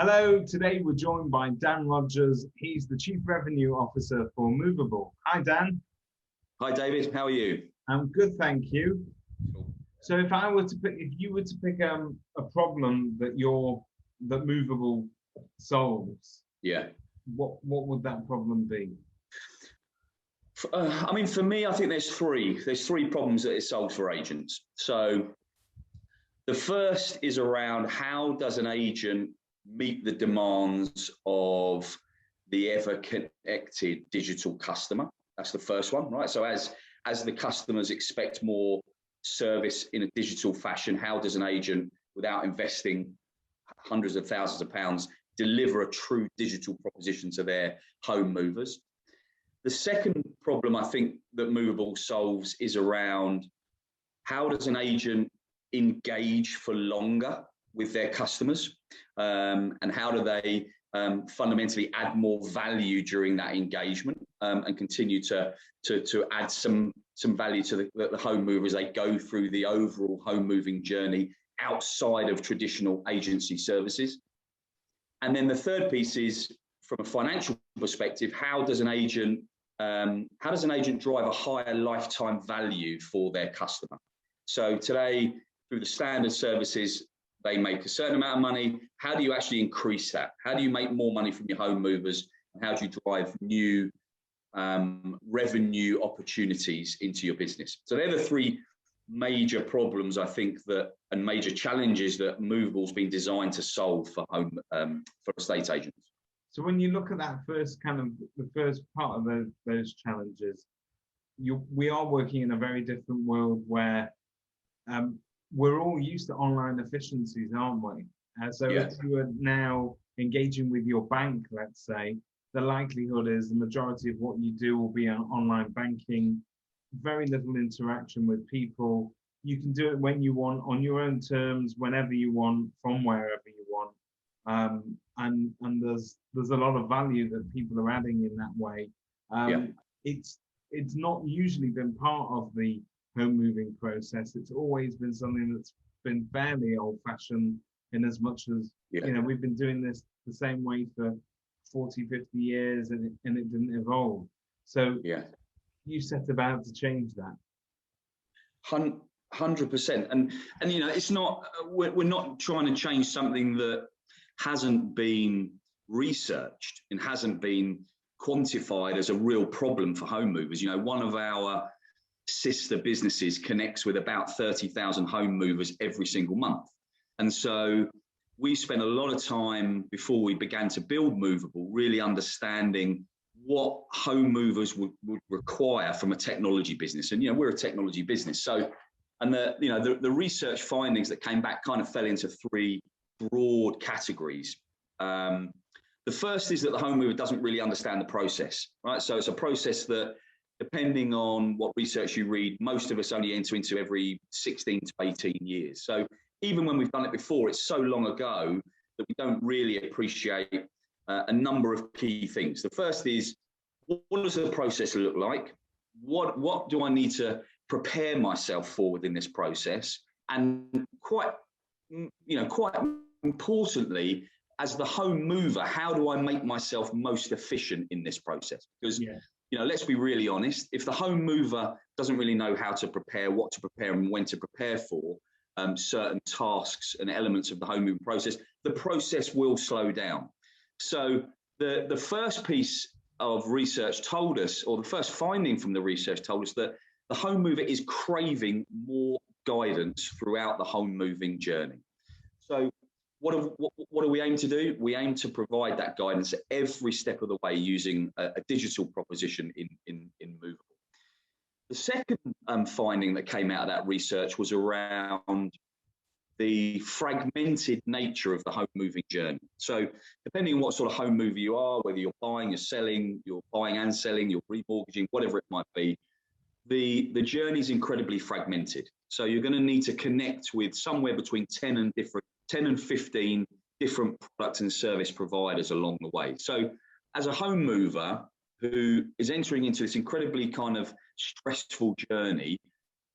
Hello, today we're joined by Dan Rogers. He's the Chief Revenue Officer for Movable. Hi, Dan. Hi, David. How are you? I'm good, thank you. Cool. So if you were to pick a problem that Movable solves, Yeah. what would that problem be? For me, I think there's three problems that it solves for agents. So the first is around how does an agent meet the demands of the ever-connected digital customer? That's the first one, right? So as the customers expect more service in a digital fashion, how does an agent, without investing hundreds of thousands of pounds, deliver a true digital proposition to their home movers? The second problem I think that Movable solves is around how does an agent engage for longer with their customers, and how do they fundamentally add more value during that engagement, and continue to add some value to the home mover as they go through the overall home moving journey outside of traditional agency services. And then the third piece is, from a financial perspective, how does an agent drive a higher lifetime value for their customer? So today, through the standard services, they make a certain amount of money. How do you actually increase that? How do you make more money from your home movers? And how do you drive new revenue opportunities into your business? So they're the three major problems, I think, and major challenges that Movable's been designed to solve for estate agents. So when you look at that the first part of those challenges, we are working in a very different world where we're all used to online efficiencies, aren't we? If you are now engaging with your bank, let's say, the likelihood is the majority of what you do will be on online banking, very little interaction with people. You can do it when you want, on your own terms, whenever you want, from wherever you want. And there's a lot of value that people are adding in that way. It's not usually been part of the home moving process. It's always been something that's been fairly old-fashioned, in as much as we've been doing this the same way for 40, 50 years, and it didn't evolve. So you set about to change that. 100%. And it's not, we're not trying to change something that hasn't been researched and hasn't been quantified as a real problem for home movers. One of our sister businesses connects with about 30,000 home movers every single month. And so we spent a lot of time before we began to build Movable really understanding what home movers would require from a technology business. And we're a technology business. So, and the research findings that came back kind of fell into three broad categories. The first is that the home mover doesn't really understand the process, right? So it's a process that, depending on what research you read, most of us only enter into every 16 to 18 years. So even when we've done it before, it's so long ago that we don't really appreciate a number of key things. The first is, what does the process look like? What do I need to prepare myself for within this process? And quite importantly, as the home mover, how do I make myself most efficient in this process? Because let's be really honest, if the home mover doesn't really know how to prepare, what to prepare, and when to prepare for certain tasks and elements of the home moving process, the process will slow down. So the first piece of research told us, or the first finding from the research told us, that the home mover is craving more guidance throughout the home moving journey. So what do we aim to do? We aim to provide that guidance at every step of the way using a digital proposition in Movable. The second finding that came out of that research was around the fragmented nature of the home moving journey. So depending on what sort of home mover you are, whether you're buying, you're selling, you're buying and selling, you're remortgaging, whatever it might be, the journey is incredibly fragmented. So you're going to need to connect with somewhere between 10 and 15 different product and service providers along the way. So as a home mover who is entering into this incredibly kind of stressful journey,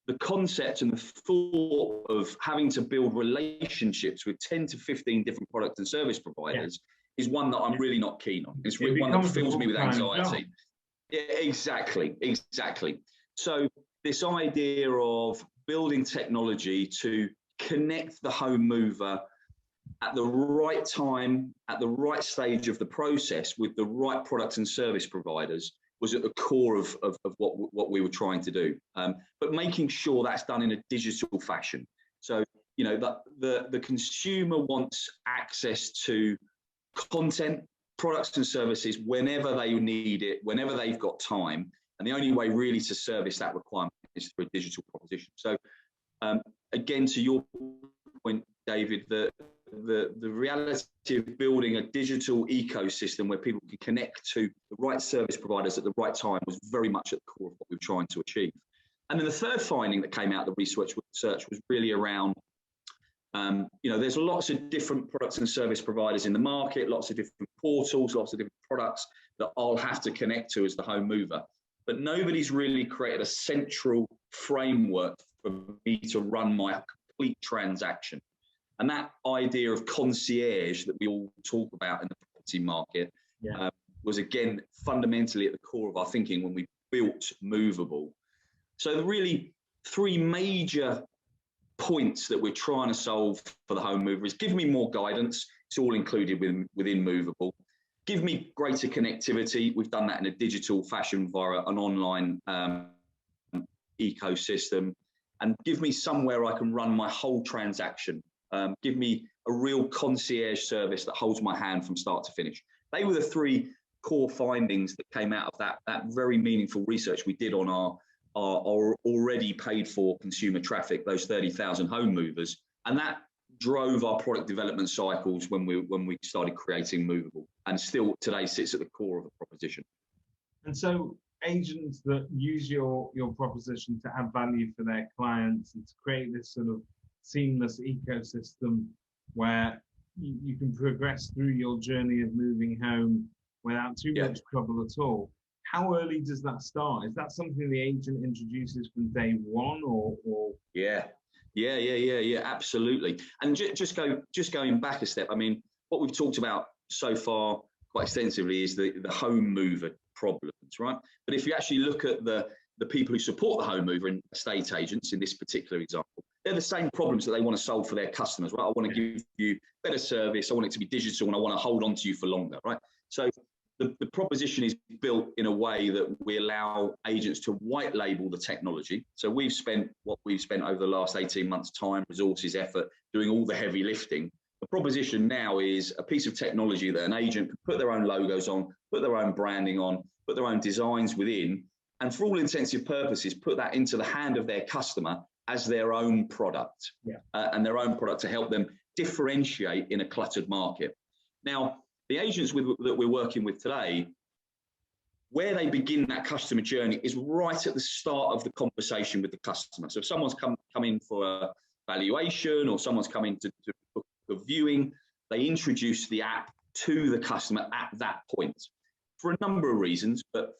the concept and the thought of having to build relationships with 10 to 15 different product and service providers is one that I'm really not keen on. It's one that fills me with anxiety. Yeah, exactly. So this idea of building technology to connect the home mover at the right time, at the right stage of the process with the right product and service providers was at the core of what we were trying to do. But making sure that's done in a digital fashion. So, you know, the consumer wants access to content, products and services whenever they need it, whenever they've got time. And the only way really to service that requirement is through a digital proposition. So again, to your point, David, the reality of building a digital ecosystem where people can connect to the right service providers at the right time was very much at the core of what we were trying to achieve. And then the third finding that came out of the research was really around, you know, there's lots of different products and service providers in the market, lots of different portals, lots of different products that I'll have to connect to as the home mover. But nobody's really created a central framework for me to run my complete transaction. And that idea of concierge that we all talk about in the property market was, again, fundamentally at the core of our thinking when we built Movable. So really three major points that we're trying to solve for the home mover is give me more guidance. It's all included within Movable. Give me greater connectivity. We've done that in a digital fashion via an online ecosystem. And give me somewhere I can run my whole transaction. Give me a real concierge service that holds my hand from start to finish. They were the three core findings that came out of that very meaningful research we did on our already paid for consumer traffic, those 30,000 home movers. And that drove our product development cycles when we started creating Movable, and still today sits at the core of the proposition. And so agents that use your proposition to add value for their clients and to create this sort of seamless ecosystem where you can progress through your journey of moving home without too much trouble at all. How early does that start? Is that something the agent introduces from day one, or? Yeah, absolutely. And just going back a step, I mean, what we've talked about so far quite extensively is the home mover problems, right? But if you actually look at the people who support the home mover and estate agents in this particular example, they're the same problems that they want to solve for their customers, right? I want to give you better service, I want it to be digital, and I want to hold on to you for longer, right? So the proposition is built in a way that we allow agents to white label the technology. So we've spent over the last 18 months, time, resources, effort, doing all the heavy lifting. The proposition now is a piece of technology that an agent can put their own logos on, put their own branding on, put their own designs within, and for all intensive purposes, put that into the hand of their customer as their own product, and their own product to help them differentiate in a cluttered market. Now, the agents that we're working with today, where they begin that customer journey is right at the start of the conversation with the customer. So if someone's come in for a valuation, or someone's coming to book a viewing, they introduce the app to the customer at that point for a number of reasons. But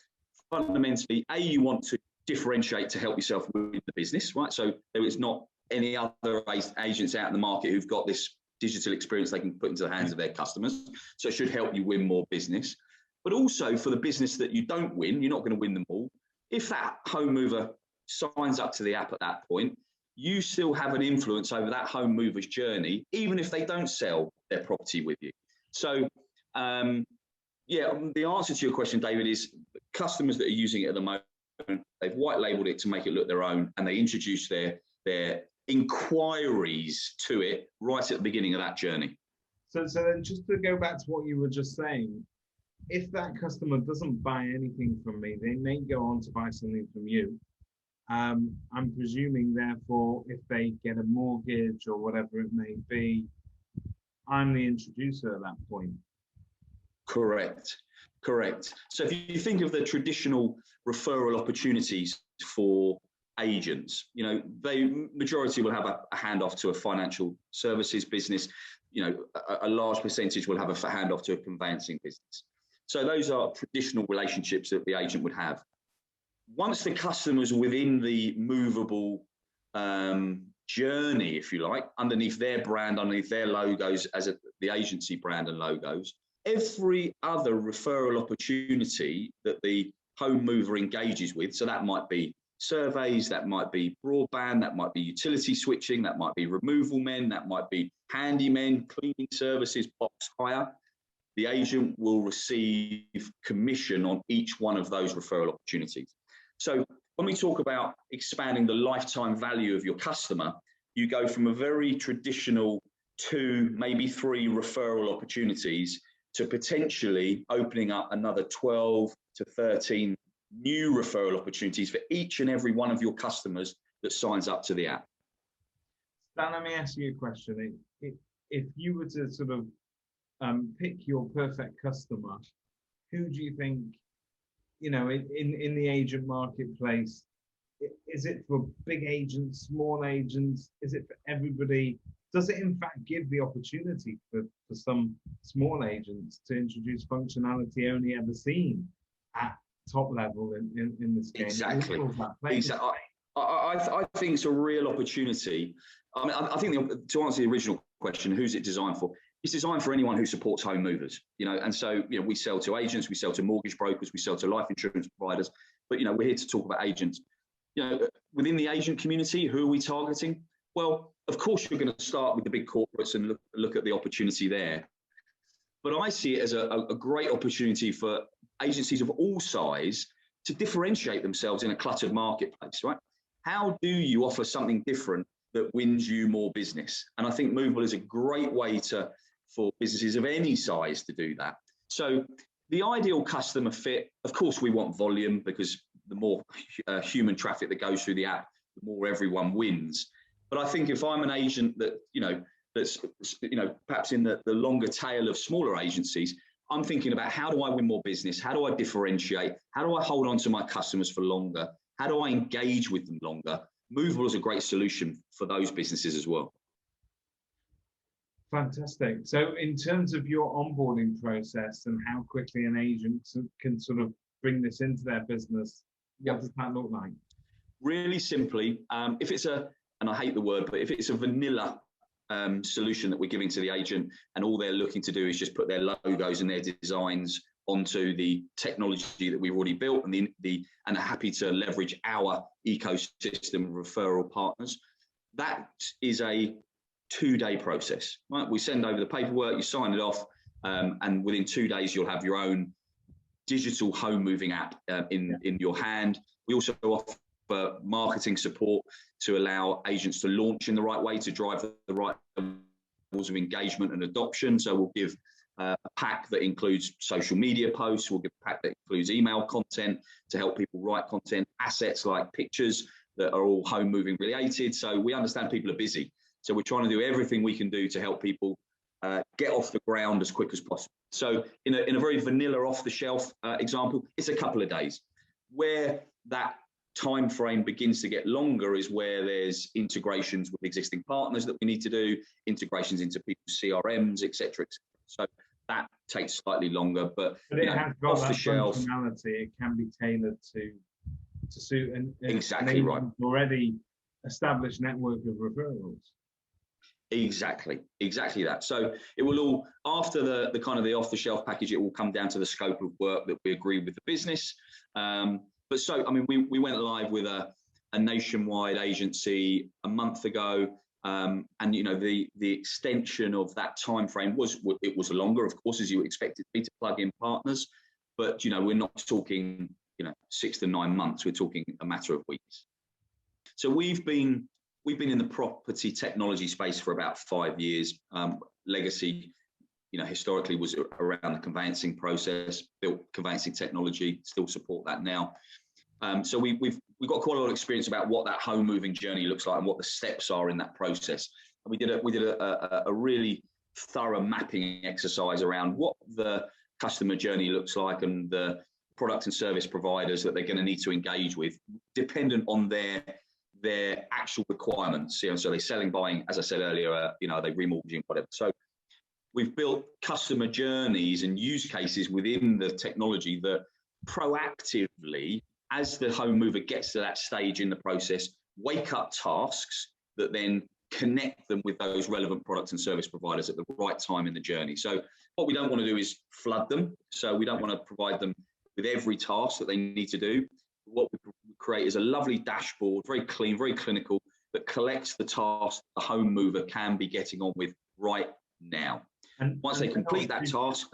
fundamentally, you want to differentiate to help yourself win the business, right? So there is not any other agents out in the market who've got this digital experience they can put into the hands of their customers. So it should help you win more business. But also for the business that you don't win, you're not going to win them all. If that home mover signs up to the app at that point, you still have an influence over that home mover's journey, even if they don't sell their property with you. So the answer to your question, David, is customers that are using it at the moment, they've white labeled it to make it look their own, and they introduce their inquiries to it right at the beginning of that journey. So then just to go back to what you were just saying, if that customer doesn't buy anything from me, they may go on to buy something from you. I'm presuming, therefore, if they get a mortgage or whatever it may be, I'm the introducer at that point. Correct. So if you think of the traditional referral opportunities for agents, you know, majority will have a handoff to a financial services business. You know, a large percentage will have a handoff to a conveyancing business. So those are traditional relationships that the agent would have. Once the customer's within the Movable journey, if you like, underneath their brand, underneath their logos the agency brand and logos. Every other referral opportunity that the home mover engages with, so that might be surveys, that might be broadband, that might be utility switching, that might be removal men, that might be handymen, cleaning services, box hire, the agent will receive commission on each one of those referral opportunities. So when we talk about expanding the lifetime value of your customer, you go from a very traditional 2, maybe 3 referral opportunities to potentially opening up another 12 to 13 new referral opportunities for each and every one of your customers that signs up to the app. Stan, let me ask you a question. If you were to sort of pick your perfect customer, who do you think, you know, in the agent marketplace, is it for big agents, small agents? Is it for everybody? Does it in fact give the opportunity for some small agents to introduce functionality only ever seen at top level in this game? Exactly. I think it's a real opportunity. I mean, I think to answer the original question, who's it designed for? It's designed for anyone who supports home movers, you know, and so, you know, we sell to agents, we sell to mortgage brokers, we sell to life insurance providers, but, you know, we're here to talk about agents. You know, within the agent community, who are we targeting? Well, of course, you're going to start with the big corporates and look at the opportunity there. But I see it as a great opportunity for agencies of all size to differentiate themselves in a cluttered marketplace, right? How do you offer something different that wins you more business? And I think Movable is a great way for businesses of any size to do that. So the ideal customer fit, of course, we want volume, because the more human traffic that goes through the app, the more everyone wins. But I think if I'm an agent that, that's perhaps in the longer tail of smaller agencies, I'm thinking about, how do I win more business? How do I differentiate? How do I hold on to my customers for longer? How do I engage with them longer? Movable is a great solution for those businesses as well. Fantastic. So in terms of your onboarding process and how quickly an agent can sort of bring this into their business, what does that look like? Really simply, if it's and I hate the word, but if it's a vanilla solution that we're giving to the agent, and all they're looking to do is just put their logos and their designs onto the technology that we've already built, and and are happy to leverage our ecosystem of referral partners, that is a 2-day process. Right? We send over the paperwork, you sign it off, and within 2 days you'll have your own digital home moving app in your hand. We also offer marketing support to allow agents to launch in the right way, to drive the right levels of engagement and adoption. So we'll give a pack that includes social media posts, we'll give a pack that includes email content to help people write content, assets like pictures that are all home moving related. So we understand people are busy. So we're trying to do everything we can do to help people get off the ground as quick as possible. So in a very vanilla off-the-shelf example, it's a couple of days. Where that time frame begins to get longer is where there's integrations with existing partners that we need to do, integrations into people's CRMs, etc. So that takes slightly longer, but it has got off that the shelf functionality. It can be tailored to suit an exactly right. already established network of referrals. Exactly that. So it will all, after the kind of the off-the-shelf package, it will come down to the scope of work that we agree with the business. But so, I mean, we went live with a nationwide agency a month ago, and the extension of that time frame was longer, of course, as you would expect it to be, to plug in partners. But we're not talking 6 to 9 months. We're talking a matter of weeks. So we've been in the property technology space for about 5 years. Legacy, historically was around the conveyancing process, built conveyancing technology, still support that now. So we've got quite a lot of experience about what that home moving journey looks like and what the steps are in that process. And we did a really thorough mapping exercise around what the customer journey looks like and the product and service providers that they're going to need to engage with, dependent on their actual requirements. So they're selling, buying, as I said earlier, are they remortgaging, whatever. So we've built customer journeys and use cases within the technology that proactively, as the home mover gets to that stage in the process, wake up tasks that then connect them with those relevant products and service providers at the right time in the journey. So what we don't want to do is flood them. So we don't want to provide them with every task that they need to do. What we create is a lovely dashboard, very clean, very clinical, that collects the tasks the home mover can be getting on with right now. And once they complete that task,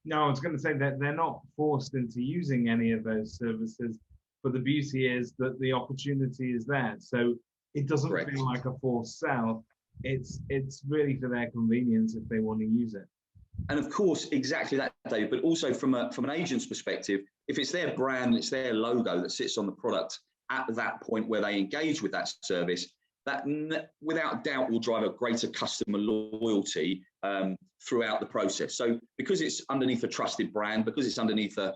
No, I was going to say that they're not forced into using any of those services, but the beauty is that the opportunity is there. So it doesn't feel like a forced sell. It's really for their convenience if they want to use it. And of course, exactly that, Dave, but also from an agent's perspective, if it's their brand, it's their logo that sits on the product at that point where they engage with that service, that without doubt will drive a greater customer loyalty throughout the process. So because it's underneath a trusted brand, because it's underneath a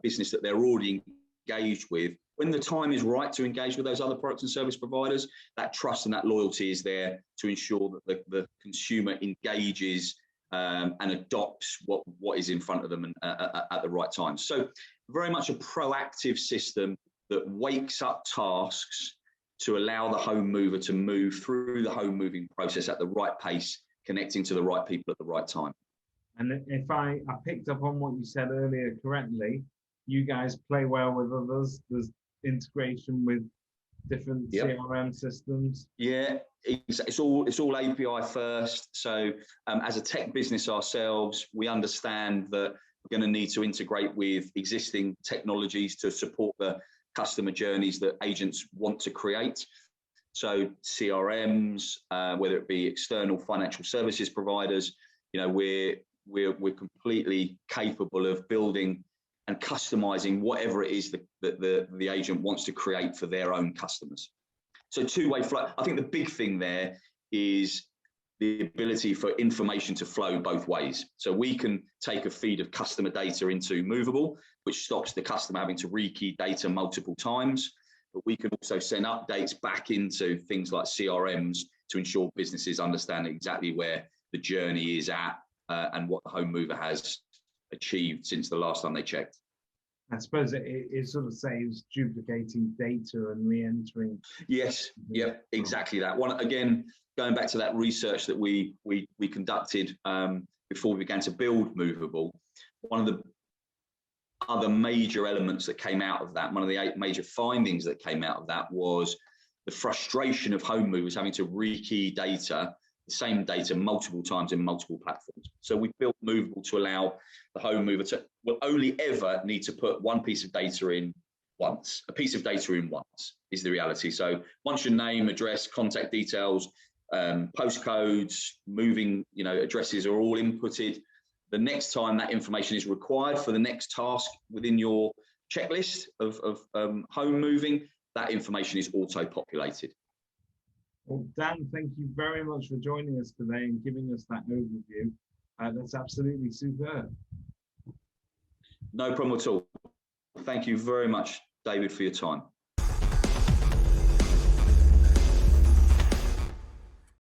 business that they're already engaged with, when the time is right to engage with those other products and service providers, that trust and that loyalty is there to ensure that the consumer engages and adopts what is in front of them and, at the right time. So very much a proactive system that wakes up tasks to allow the home mover to move through the home moving process at the right pace, connecting to the right people at the right time. And if I picked up on what you said earlier correctly, you guys play well with others. There's integration with different CRM systems. Yeah, it's all API first. So as a tech business ourselves, we understand that we're going to need to integrate with existing technologies to support the customer journeys that agents want to create. So CRMs, whether it be external financial services providers, you know, we're completely capable of building and customizing whatever it is that the agent wants to create for their own customers. So two-way flow. I think the big thing there is the ability for information to flow both ways. So we can take a feed of customer data into Movable, which stops the customer having to rekey data multiple times. But we can also send updates back into things like CRMs to ensure businesses understand exactly where the journey is at and what the home mover has achieved since the last time they checked. I suppose it sort of saves duplicating data and re-entering. Yes, yep, exactly that. One again, going back to that research that we conducted before we began to build Movable, one of the other major elements that came out of that, one of the 8 major findings that came out of that was the frustration of home movers having to rekey data, the same data multiple times in multiple platforms. So we built Movable to allow the home mover to will only ever need to put one piece of data in once. A piece of data in once is the reality. So once your name, address, contact details, postcodes, moving, addresses are all inputted, the next time that information is required for the next task within your checklist of home moving, that information is auto-populated. Well, Dan, thank you very much for joining us today and giving us that overview. That's absolutely superb. No problem at all. Thank you very much, David, for your time.